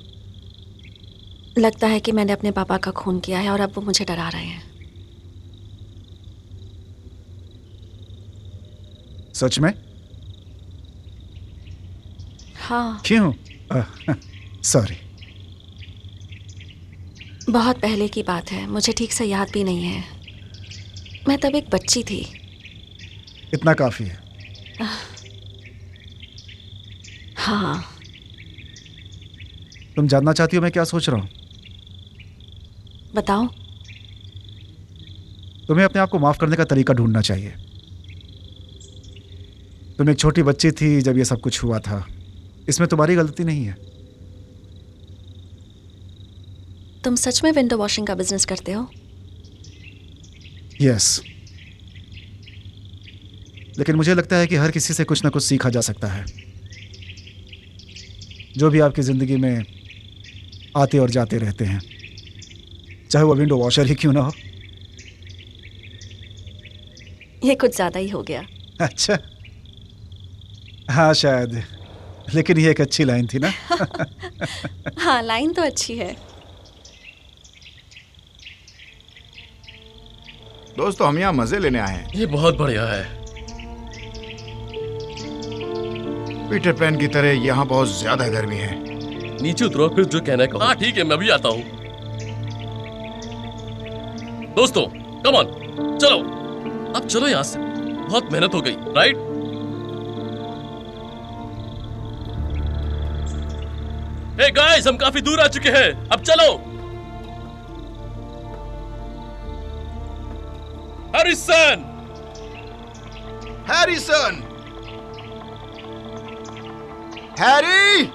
लगता है कि मैंने अपने पापा का खून किया है और अब वो मुझे डरा रहे हैं। सच में? हाँ, क्यों? सॉरी। बहुत पहले की बात है, मुझे ठीक से याद भी नहीं है। मैं तब एक बच्ची थी। इतना काफी है। हाँ, तुम जानना चाहती हो मैं क्या सोच रहा हूं? बताओ। तुम्हें अपने आप को माफ करने का तरीका ढूंढना चाहिए। तुम एक छोटी बच्ची थी जब ये सब कुछ हुआ था। इसमें तुम्हारी गलती नहीं है। तुम सच में विंडो वॉशिंग का बिजनेस करते हो? यस। लेकिन मुझे लगता है कि हर किसी से कुछ ना कुछ सीखा जा सकता है। जो भी आपकी जिंदगी में आते और जाते रहते हैं, चाहे वो विंडो वॉशर ही क्यों ना हो। ये कुछ ज्यादा ही हो गया। अच्छा, हाँ शायद, लेकिन ये एक अच्छी लाइन थी ना। हाँ, लाइन तो अच्छी है। दोस्तों, हम यहाँ मजे लेने आए हैं। ये बहुत बढ़िया है। पीटर पैन की तरह यहाँ बहुत ज्यादा गर्मी है। नीचे उतरो, फिर जो कहना है कहो। हाँ ठीक है, मैं भी आता हूँ। दोस्तों कम ऑन, चलो अब चलो यहाँ से। बहुत मेहनत हो गई, राइट? हे गाइस, हम काफी दूर आ चुके हैं, अब चलो। हैरिसन! हैरिसन! हैरी!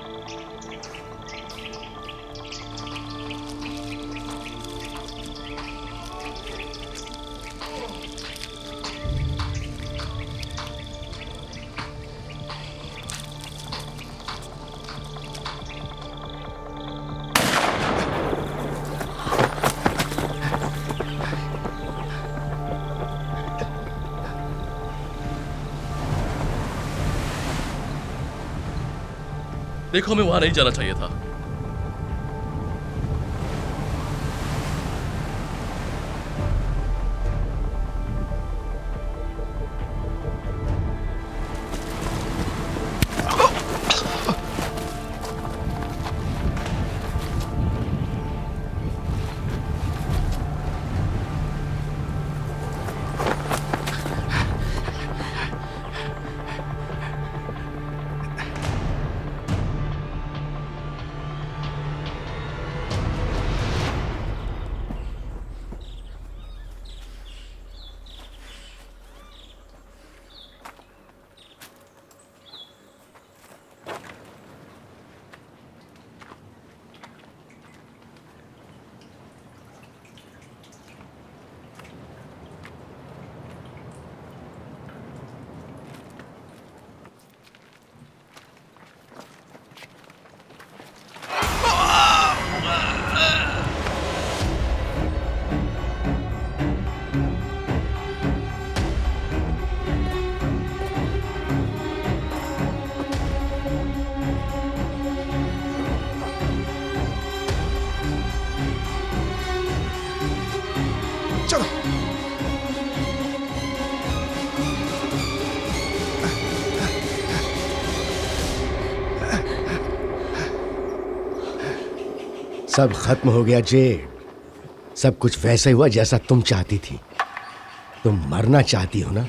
देखो, हमें वहां नहीं जाना चाहिए था। चलो। सब खत्म हो गया जेड। सब कुछ वैसे हुआ जैसा तुम चाहती थी। तुम मरना चाहती हो ना?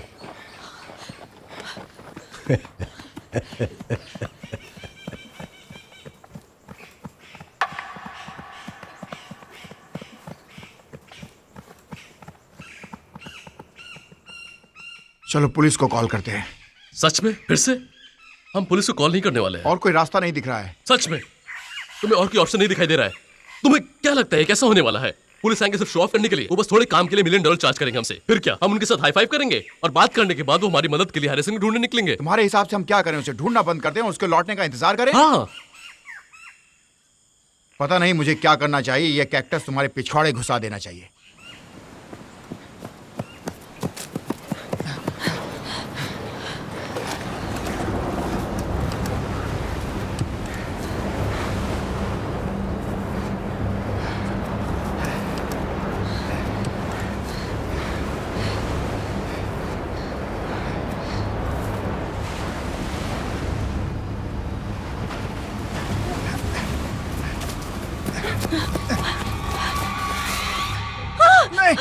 चलो पुलिस को कॉल करते हैं। सच में? फिर से? हम पुलिस को कॉल नहीं करने वाले हैं। और कोई रास्ता नहीं दिख रहा है। सच में? तुम्हें और कोई ऑप्शन नहीं दिखाई दे रहा है? तुम्हें क्या लगता है कैसा होने वाला है? पुलिस आएंगे सिर्फ शो ऑफ करने के लिए। वो बस थोड़े काम के लिए $1 मिलियन चार्ज करेंगे हमसे। फिर क्या हम उनके साथ हाई फाइव करेंगे और बात करने के बाद वो हमारी मदद के लिए हैरिसन को ढूंढने निकलेंगे। तुम्हारे हिसाब से हम क्या करें? उसे ढूंढना बंद कर दें, उसके लौटने का इंतजार करें? हाँ, पता नहीं मुझे क्या करना चाहिए। ये कैक्टस तुम्हारे पिछवाड़े घुसा देना चाहिए। नहीं।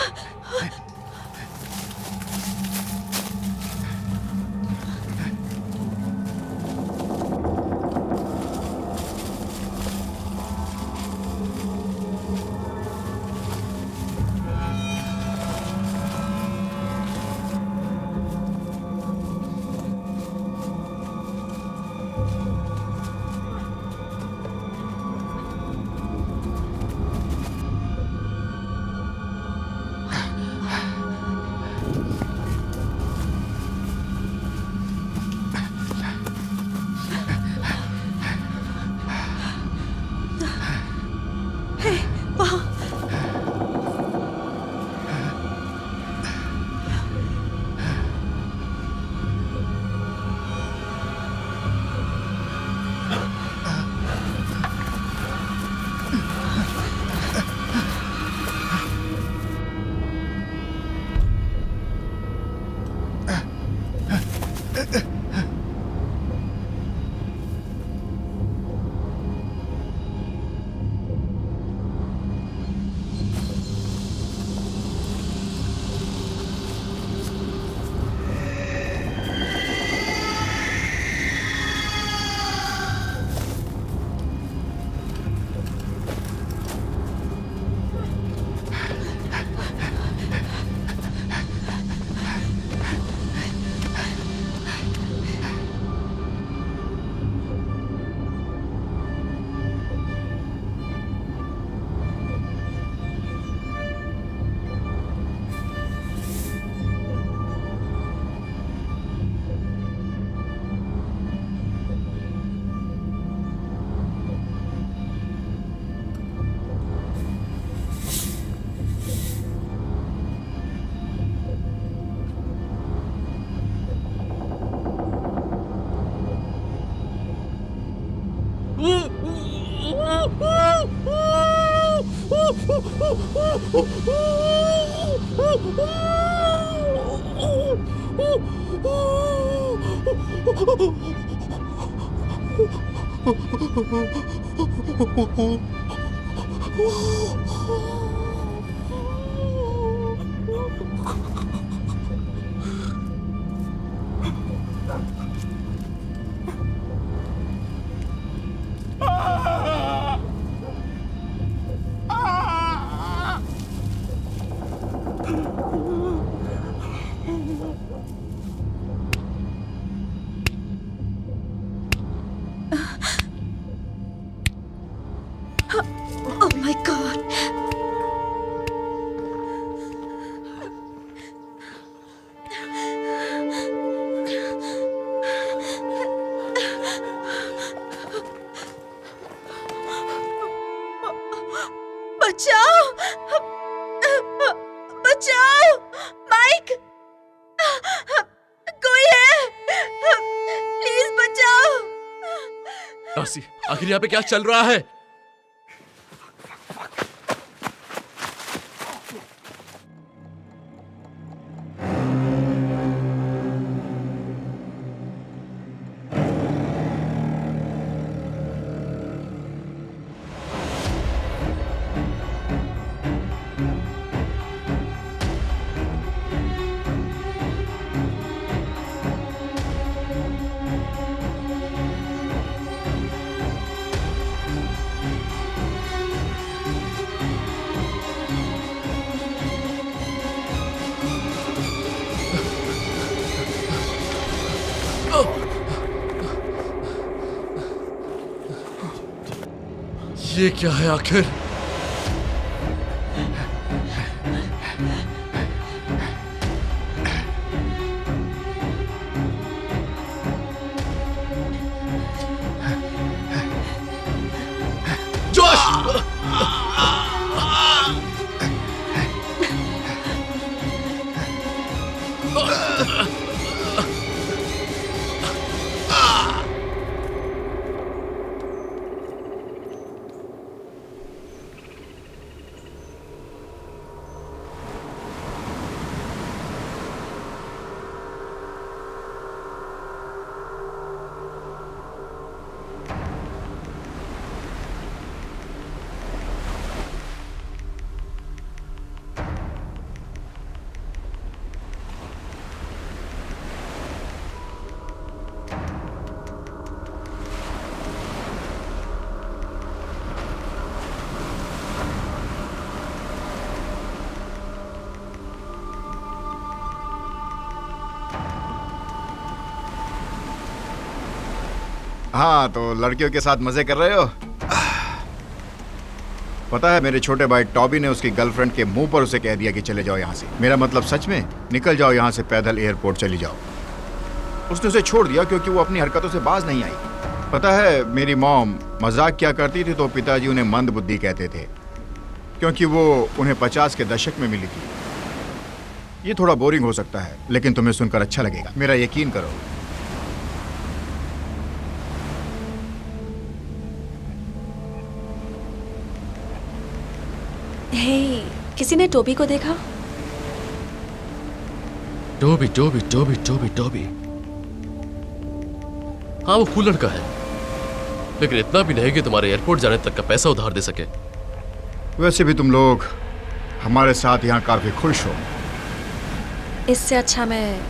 Oh my God. बचाओ! बचाओ! माइक! कोई है? प्लीज बचाओ! डार्सी, आखिर यहाँ पे क्या चल रहा है? ये क्या है आखिर? जोश! हाँ, तो लड़कियों के साथ मजे कर रहे हो? पता है, मेरे छोटे भाई टॉबी ने उसकी गर्लफ्रेंड के मुंह पर उसे कह दिया कि चले जाओ यहाँ से। मेरा मतलब सच में, निकल जाओ यहाँ से, पैदल एयरपोर्ट चली जाओ। उसने उसे छोड़ दिया क्योंकि वो अपनी हरकतों से बाज नहीं आई। पता है, मेरी मॉम मजाक क्या करती थी तो पिताजी उन्हें मंद बुद्धि कहते थे, क्योंकि वो उन्हें 50 के दशक में मिली थी। ये थोड़ा बोरिंग हो सकता है, लेकिन तुम्हें सुनकर अच्छा लगेगा, मेरा यकीन करो। हे, किसी ने टोबी को देखा? Toby Toby Toby Toby Toby. हाँ, वो कूल लड़का है, लेकिन इतना भी नहीं कि तुम्हारे एयरपोर्ट जाने तक का पैसा उधार दे सके। वैसे भी तुम लोग हमारे साथ यहाँ काफी खुश हो। इससे अच्छा मैं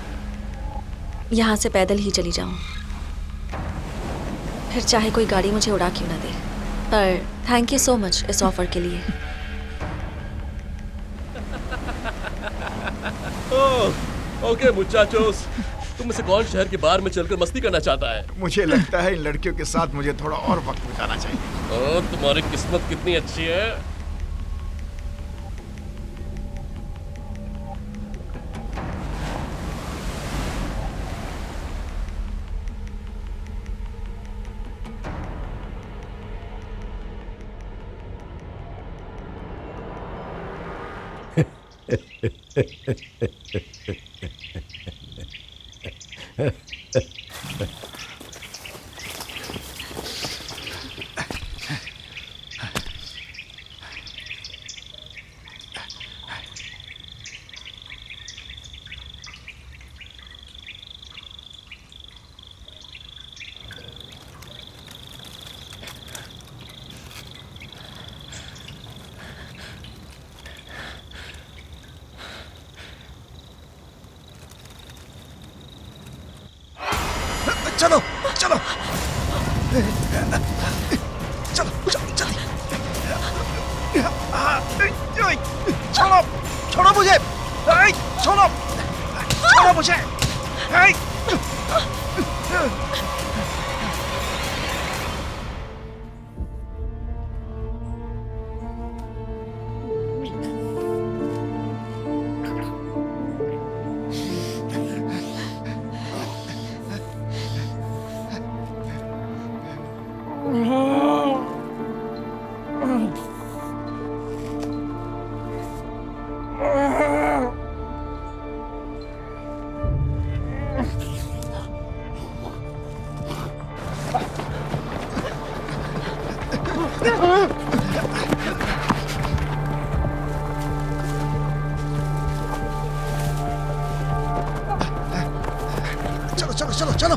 यहाँ से पैदल ही चली जाऊँ, फिर चाहे कोई गाड़ी मुझे उड़ा क्यों ना दे। पर थैंक यू सो मच इस ऑफर के लिए। ओके मुचाचोस, तुम में से कौन शहर के बार में चलकर मस्ती करना चाहता है? मुझे लगता है इन लड़कियों के साथ मुझे थोड़ा और वक्त बिताना चाहिए। तुम्हारी किस्मत कितनी अच्छी है। चलो चलो चलो जल्दी। छोड़ो छोड़ो मुझे, छोड़ो छोड़ो मुझे। चलो चलो चलो चलो।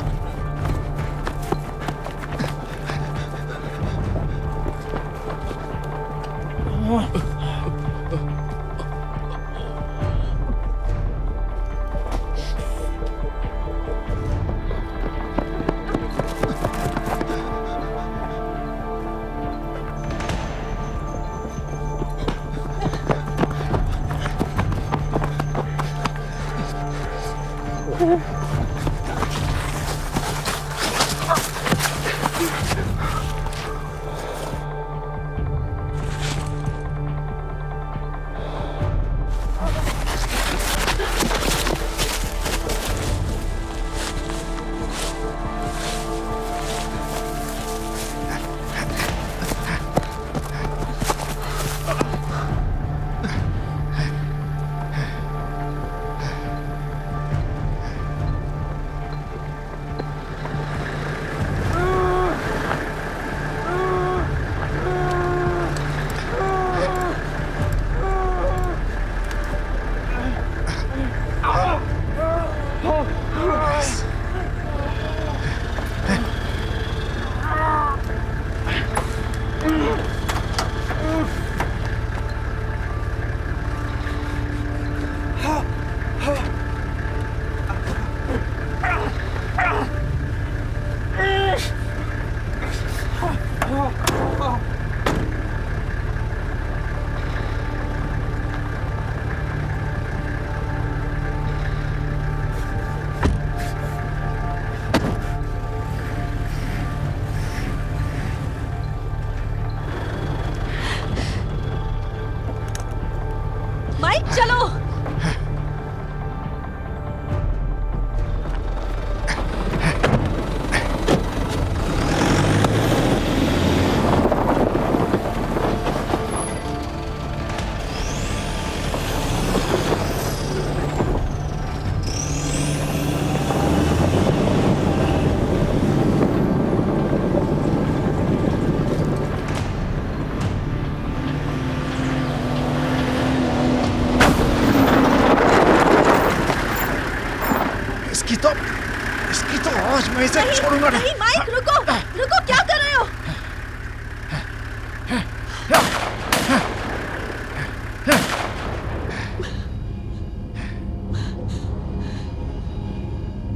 तुझे नहीं, छोड़ूंगा नहीं माइक, रुको रुको, क्या कर रहे हो?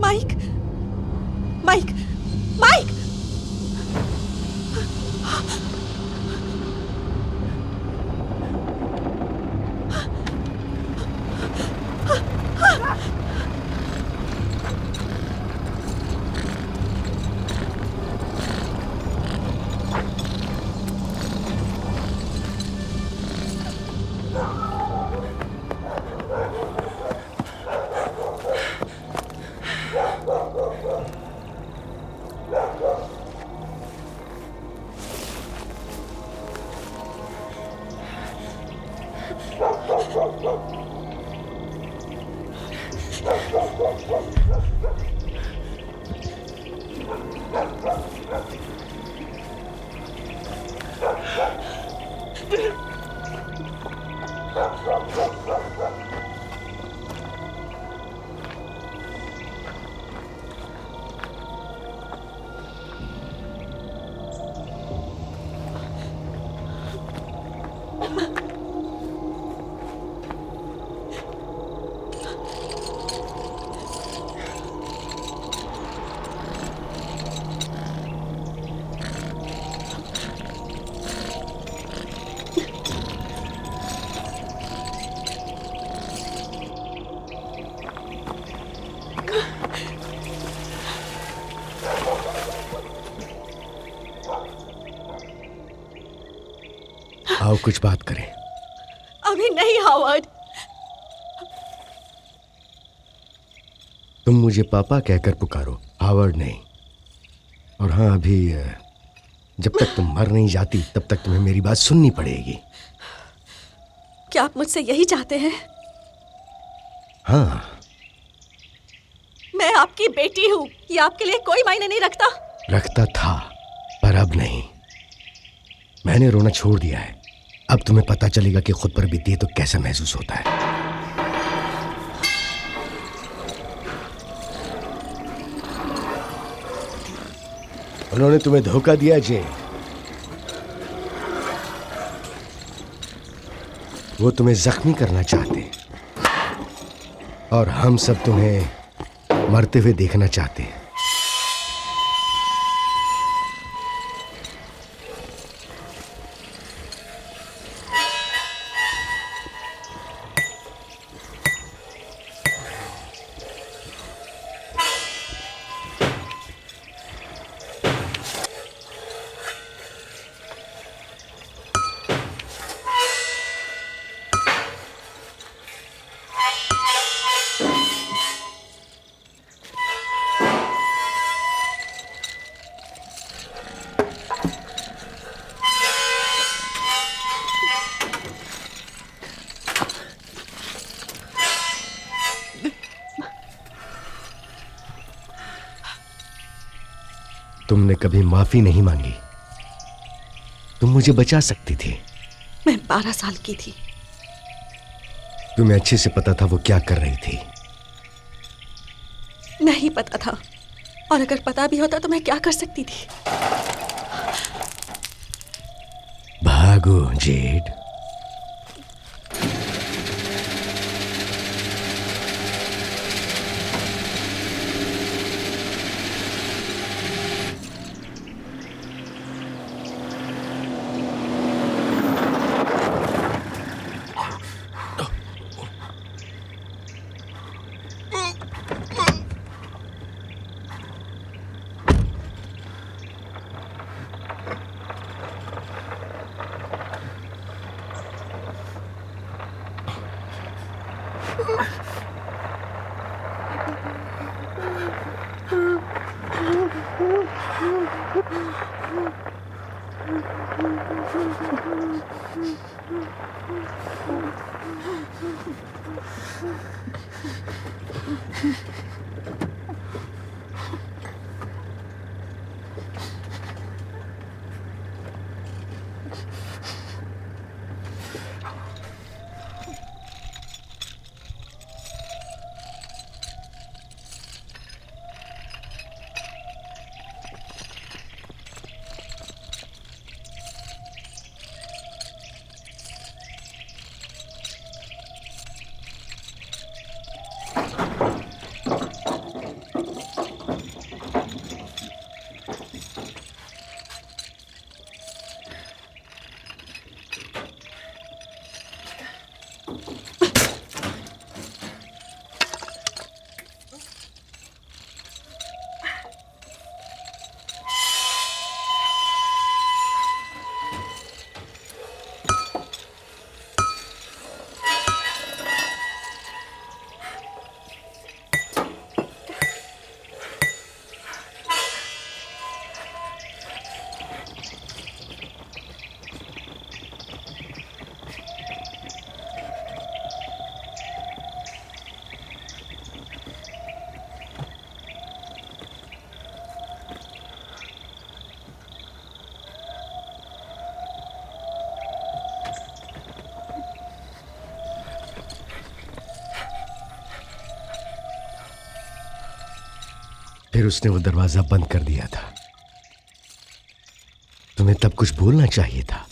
Mike, Mike, Mike! आओ कुछ बात करें। अभी नहीं हावर्ड। तुम मुझे पापा कहकर पुकारो, हावर्ड नहीं। और हाँ, अभी जब तक तुम मर नहीं जाती तब तक तुम्हें मेरी बात सुननी पड़ेगी। क्या आप मुझसे यही चाहते हैं? हाँ। मैं आपकी बेटी हूँ, ये आपके लिए कोई मायने नहीं रखता। रखता था, पर अब नहीं। मैंने रोना छोड़ दिया है। अब तुम्हें पता चलेगा कि खुद पर बीती है तो कैसा महसूस होता है। उन्होंने तुम्हें धोखा दिया जे। वो तुम्हें जख्मी करना चाहते और हम सब तुम्हें मरते हुए देखना चाहते हैं। तुमने कभी माफी नहीं मांगी। तुम मुझे बचा सकती थी। मैं 12 साल की थी। तुम्हें अच्छे से पता था वो क्या कर रही थी। नहीं पता था, और अगर पता भी होता तो मैं क्या कर सकती थी? भागो जेड। फिर उसने वो दरवाजा बंद कर दिया था। तुम्हें तब कुछ बोलना चाहिए था।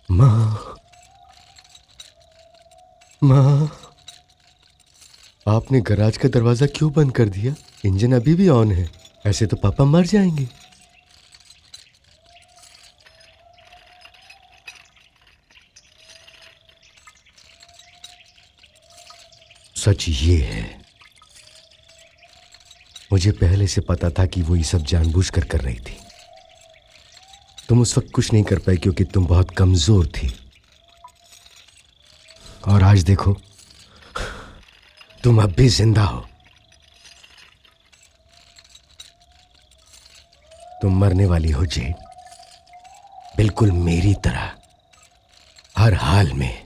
माँ, माँ, आपने गैराज का दरवाजा क्यों बंद कर दिया? इंजन अभी भी ऑन है। ऐसे तो पापा मर जाएंगे। सच ये है, मुझे पहले से पता था कि वो ये सब जानबूझकर कर रही थी। तुम उस वक्त कुछ नहीं कर पाई क्योंकि तुम बहुत कमजोर थी। और आज देखो, तुम अब भी जिंदा हो। तुम मरने वाली हो जेड, बिल्कुल मेरी तरह, हर हाल में।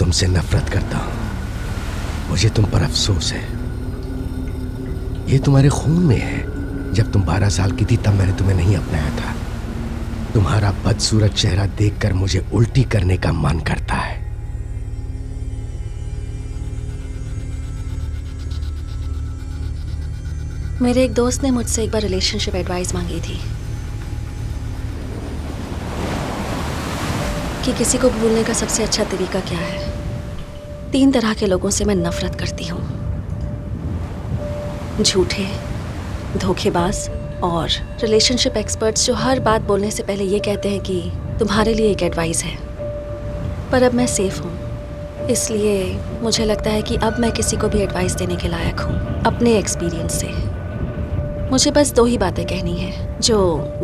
तुमसे नफरत करता हूं। मुझे तुम पर अफसोस है। ये तुम्हारे खून में है। जब तुम 12 साल की थी तब मैंने तुम्हें नहीं अपनाया था। तुम्हारा बदसूरत चेहरा देखकर मुझे उल्टी करने का मन करता है। मेरे एक दोस्त ने मुझसे एक बार रिलेशनशिप एडवाइस मांगी थी कि किसी को भूलने का सबसे अच्छा तरीका क्या है। 3 तरह के लोगों से मैं नफरत करती हूँ, झूठे, धोखेबाज और रिलेशनशिप एक्सपर्ट्स जो हर बात बोलने से पहले ये कहते हैं कि तुम्हारे लिए एक एडवाइस है। पर अब मैं सेफ हूँ, इसलिए मुझे लगता है कि अब मैं किसी को भी एडवाइस देने के लायक हूँ अपने एक्सपीरियंस से। मुझे बस 2 ही बातें कहनी है जो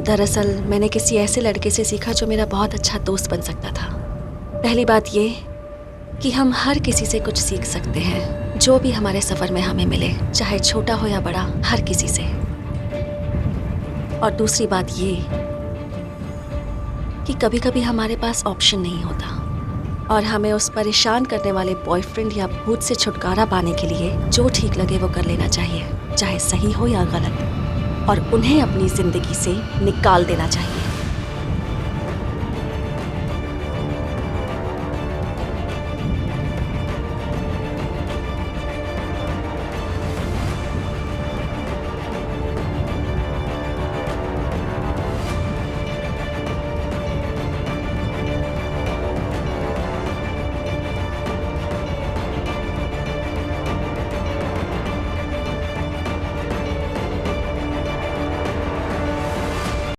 दरअसल मैंने किसी ऐसे लड़के से सीखा जो मेरा बहुत अच्छा दोस्त बन सकता था। पहली बात ये कि हम हर किसी से कुछ सीख सकते हैं, जो भी हमारे सफ़र में हमें मिले, चाहे छोटा हो या बड़ा, हर किसी से। और दूसरी बात ये कि कभी कभी हमारे पास ऑप्शन नहीं होता और हमें उस परेशान करने वाले बॉयफ्रेंड या भूत से छुटकारा पाने के लिए जो ठीक लगे वो कर लेना चाहिए, चाहे सही हो या गलत, और उन्हें अपनी जिंदगी से निकाल देना चाहिए।